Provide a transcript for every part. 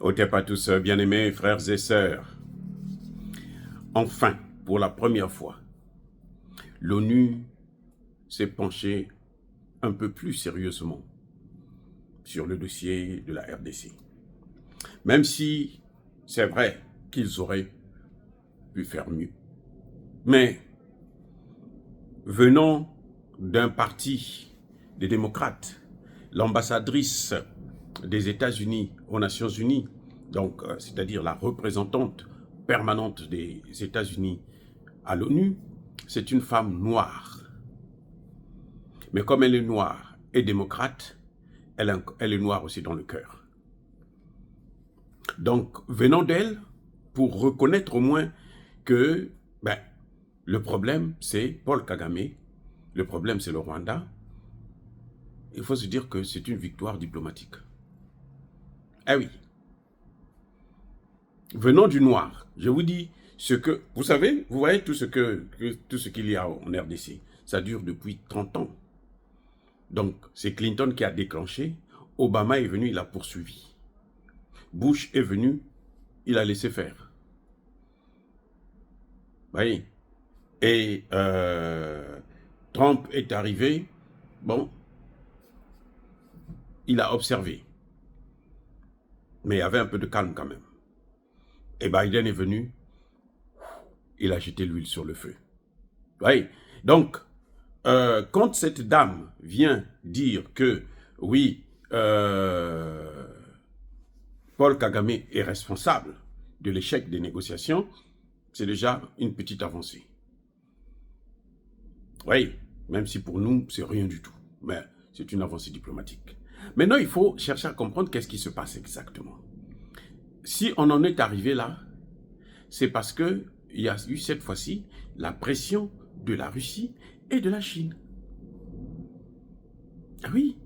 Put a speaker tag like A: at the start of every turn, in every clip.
A: Otep à tous, bien-aimés frères et sœurs. Enfin, pour la première fois, l'ONU s'est penchée un peu plus sérieusement sur le dossier de la RDC. Même si c'est vrai qu'ils auraient pu faire mieux. Mais venant d'un parti des démocrates, l'ambassadrice des États-Unis aux Nations Unies, donc c'est-à-dire la représentante permanente des États-Unis à l'ONU, c'est une femme noire. Mais comme elle est noire et démocrate, elle est noire aussi dans le cœur. Donc, venant d'elle, pour reconnaître au moins que le problème, c'est Paul Kagame, le problème, c'est le Rwanda, il faut se dire que c'est une victoire diplomatique. Ah oui. Venant du noir, je vous dis ce que... Vous savez, vous voyez tout ce qu'il y a en RDC. Ça dure depuis 30 ans. Donc, c'est Clinton qui a déclenché. Obama est venu, il a poursuivi. Bush est venu, il a laissé faire. Vous voyez. Et Trump est arrivé, bon, il a observé. Mais il y avait un peu de calme quand même. Et Biden est venu, il a jeté l'huile sur le feu. Vous voyez. Donc, quand cette dame vient dire que, oui, Paul Kagame est responsable de l'échec des négociations, c'est déjà une petite avancée. Oui, même si pour nous, c'est rien du tout. Mais c'est une avancée diplomatique. Maintenant, il faut chercher à comprendre qu'est-ce qui se passe exactement. Si on en est arrivé là, c'est parce qu'il y a eu cette fois-ci la pression de la Russie et de la Chine. Ah oui.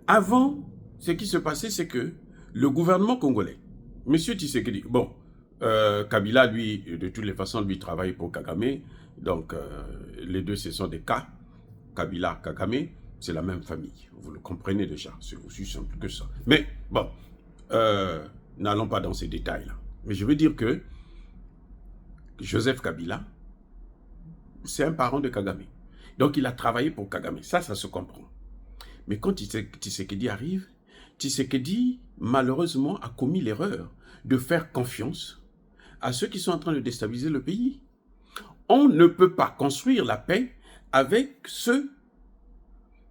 A: Avant, ce qui se passait, c'est que le gouvernement congolais, M. Tshisekedi, bon, Kabila, lui, de toutes les façons, lui travaille pour Kagame. Donc, les deux, ce sont des cas. Kabila, Kagame, c'est la même famille. Vous le comprenez déjà. C'est aussi simple que ça. Mais, bon, n'allons pas dans ces détails-là. Mais je veux dire que Joseph Kabila, c'est un parent de Kagame. Donc, il a travaillé pour Kagame. Ça se comprend. Mais quand Tshisekedi arrive, Tshisekedi, malheureusement, a commis l'erreur de faire confiance à ceux qui sont en train de déstabiliser le pays. On ne peut pas construire la paix avec ceux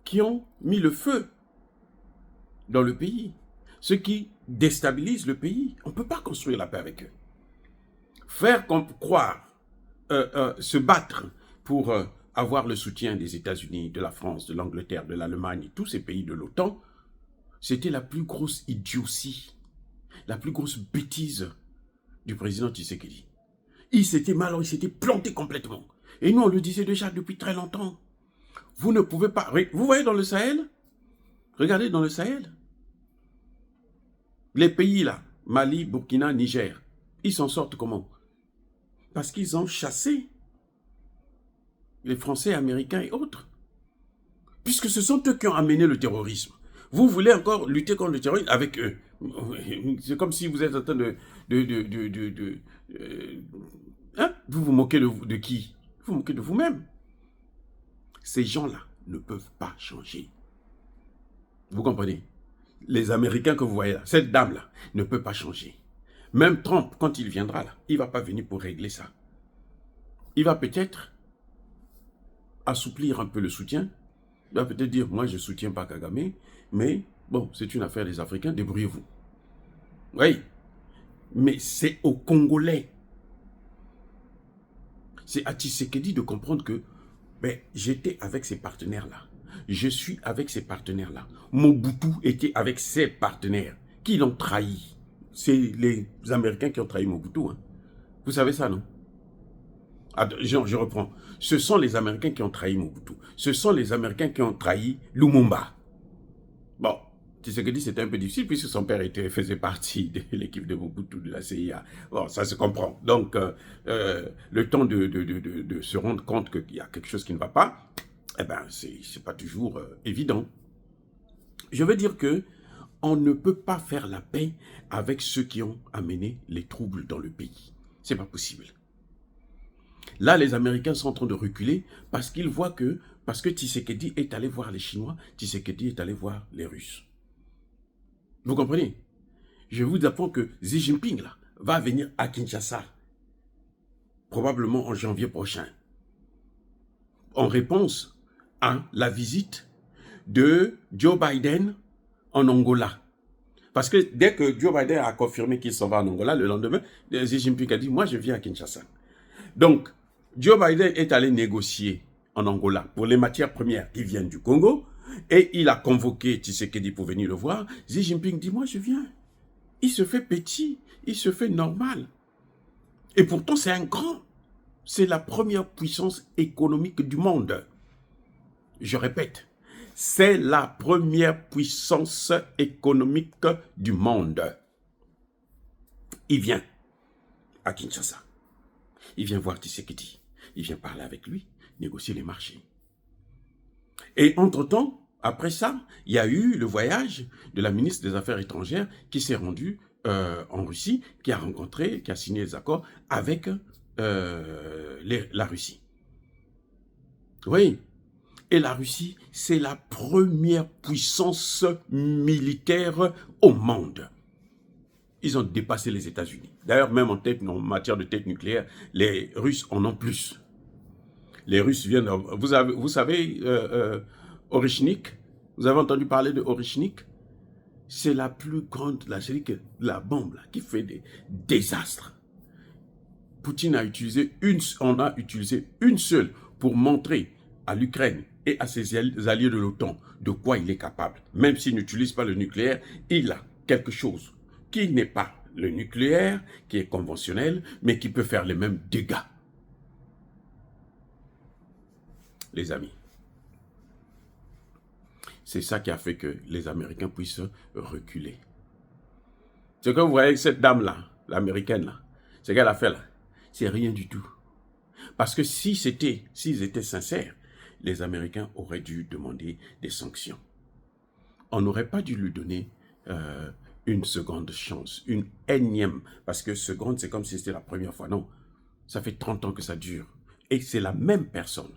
A: qui ont mis le feu dans le pays, ceux qui déstabilisent le pays. On ne peut pas construire la paix avec eux. Faire croire, se battre pour avoir le soutien des États-Unis, de la France, de l'Angleterre, de l'Allemagne, tous ces pays de l'OTAN, c'était la plus grosse idiotie, la plus grosse bêtise du président Tshisekedi. Il s'était planté complètement. Et nous, on le disait déjà depuis très longtemps. Vous ne pouvez pas... Vous voyez dans le Sahel? Regardez dans le Sahel. Les pays là, Mali, Burkina, Niger, ils s'en sortent comment? Parce qu'ils ont chassé les Français, Américains et autres. Puisque ce sont eux qui ont amené le terrorisme. Vous voulez encore lutter contre le terrorisme avec eux. C'est comme si vous êtes en train hein? Vous vous moquez de qui? Vous vous moquez de vous-même. Ces gens-là ne peuvent pas changer. Vous comprenez? Les Américains que vous voyez là, cette dame-là, ne peut pas changer. Même Trump, quand il viendra là, il ne va pas venir pour régler ça. Il va peut-être assouplir un peu le soutien. Il va peut-être dire, moi je ne soutiens pas Kagame, mais bon, c'est une affaire des Africains, débrouillez-vous. Oui, mais c'est aux Congolais. C'est à Tshisekedi de comprendre que j'étais avec ces partenaires-là. Je suis avec ces partenaires-là. Mobutu était avec ses partenaires qui l'ont trahi. C'est les Américains qui ont trahi Mobutu. Hein. Vous savez ça, non? Je reprends. Ce sont les Américains qui ont trahi Mobutu. Ce sont les Américains qui ont trahi Lumumba. Bon, Tshisekedi, c'était un peu difficile puisque son père faisait partie de l'équipe de Mobutu, de la CIA. Bon, ça se comprend. Donc, le temps de se rendre compte qu'il y a quelque chose qui ne va pas, eh ben, c'est pas toujours évident. Je veux dire que on ne peut pas faire la paix avec ceux qui ont amené les troubles dans le pays. C'est pas possible. Là, les Américains sont en train de reculer parce qu'ils voient que, parce que Tshisekedi est allé voir les Chinois, Tshisekedi est allé voir les Russes. Vous comprenez? Je vous apprends que Xi Jinping là, va venir à Kinshasa, probablement en janvier prochain, en réponse à la visite de Joe Biden en Angola. Parce que dès que Joe Biden a confirmé qu'il s'en va en Angola, le lendemain, Xi Jinping a dit, moi je viens à Kinshasa. Donc, Joe Biden est allé négocier en Angola pour les matières premières qui viennent du Congo, et il a convoqué Tshisekedi pour venir le voir. Xi Jinping dit, moi je viens. Il se fait petit, il se fait normal. Et pourtant c'est un grand. C'est la première puissance économique du monde. Je répète, c'est la première puissance économique du monde. Il vient à Kinshasa. Il vient voir Tshisekedi. Il vient parler avec lui, négocier les marchés. Et entre-temps, après ça, il y a eu le voyage de la ministre des Affaires étrangères qui s'est rendue en Russie, qui a rencontré, qui a signé des accords avec la Russie. Oui. Et la Russie, c'est la première puissance militaire au monde. Ils ont dépassé les États-Unis. D'ailleurs, même en matière de tête nucléaire, les Russes en ont plus. Les Russes viennent... Vous savez, Orichnik, vous avez entendu parler de Orichnik? C'est la plus grande, la bombe là, qui fait des désastres. Poutine a utilisé on a utilisé une seule pour montrer à l'Ukraine et à ses alliés de l'OTAN de quoi il est capable. Même s'il n'utilise pas le nucléaire, il a quelque chose qui n'est pas le nucléaire, qui est conventionnel, mais qui peut faire les mêmes dégâts. Les amis, c'est ça qui a fait que les Américains puissent reculer. Ce que vous voyez, cette dame-là, l'américaine, là, ce qu'elle a fait là, c'est rien du tout. Parce que s'ils étaient sincères, les Américains auraient dû demander des sanctions. On n'aurait pas dû lui donner une seconde chance, une énième, parce que seconde, c'est comme si c'était la première fois. Non, ça fait 30 ans que ça dure. Et c'est la même personne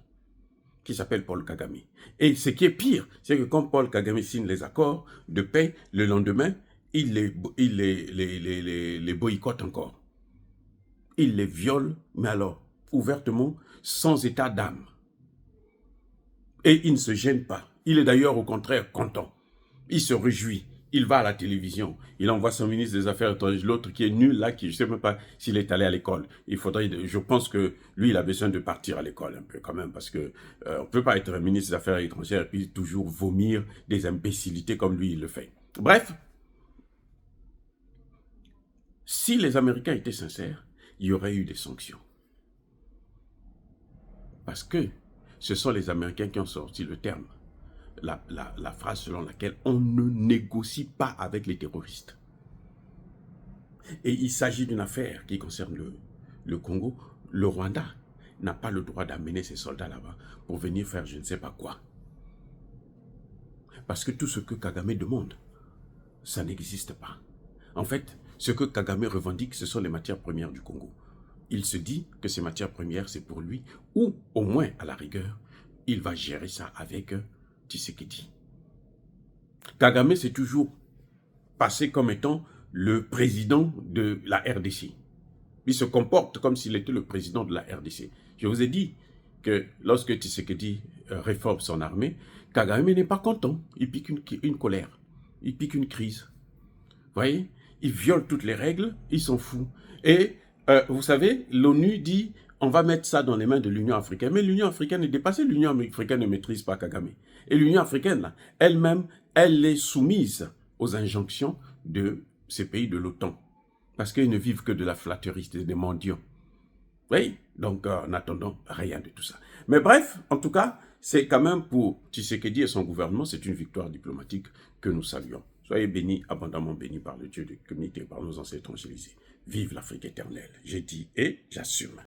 A: qui s'appelle Paul Kagame. Et ce qui est pire, c'est que quand Paul Kagame signe les accords de paix, le lendemain, il les boycotte encore. Il les viole, mais alors, ouvertement, sans état d'âme. Et il ne se gêne pas. Il est d'ailleurs au contraire content. Il se réjouit. Il va à la télévision. Il envoie son ministre des Affaires étrangères. L'autre qui est nul là, qui je ne sais même pas s'il est allé à l'école. Je pense que lui, il a besoin de partir à l'école un peu quand même. Parce que on ne peut pas être un ministre des Affaires étrangères et puis toujours vomir des imbécilités comme lui, il le fait. Bref. Si les Américains étaient sincères, il y aurait eu des sanctions. Parce que ce sont les Américains qui ont sorti le terme, la phrase selon laquelle on ne négocie pas avec les terroristes. Et il s'agit d'une affaire qui concerne le Congo. Le Rwanda n'a pas le droit d'amener ses soldats là-bas pour venir faire je ne sais pas quoi. Parce que tout ce que Kagame demande, ça n'existe pas. En fait, ce que Kagame revendique, ce sont les matières premières du Congo. Il se dit que ces matières premières, c'est pour lui, ou au moins, à la rigueur, il va gérer ça avec Tshisekedi. Kagame s'est toujours passé comme étant le président de la RDC. Il se comporte comme s'il était le président de la RDC. Je vous ai dit que lorsque Tshisekedi réforme son armée, Kagame n'est pas content. Il pique une colère. Il pique une crise. Vous voyez? Il viole toutes les règles, il s'en fout. Et vous savez, l'ONU dit, on va mettre ça dans les mains de l'Union africaine. Mais l'Union africaine est dépassée, l'Union africaine ne maîtrise pas Kagame. Et l'Union africaine, elle-même, elle est soumise aux injonctions de ces pays de l'OTAN. Parce qu'ils ne vivent que de la flatterie des mendiants. Oui, donc en attendant, rien de tout ça. Mais bref, en tout cas, c'est quand même pour Tshisekedi et son gouvernement, c'est une victoire diplomatique que nous saluons. Soyez bénis, abondamment bénis par le Dieu de l'humanité, par nos ancêtres évangélisés. Vive l'Afrique éternelle. J'ai dit et j'assume.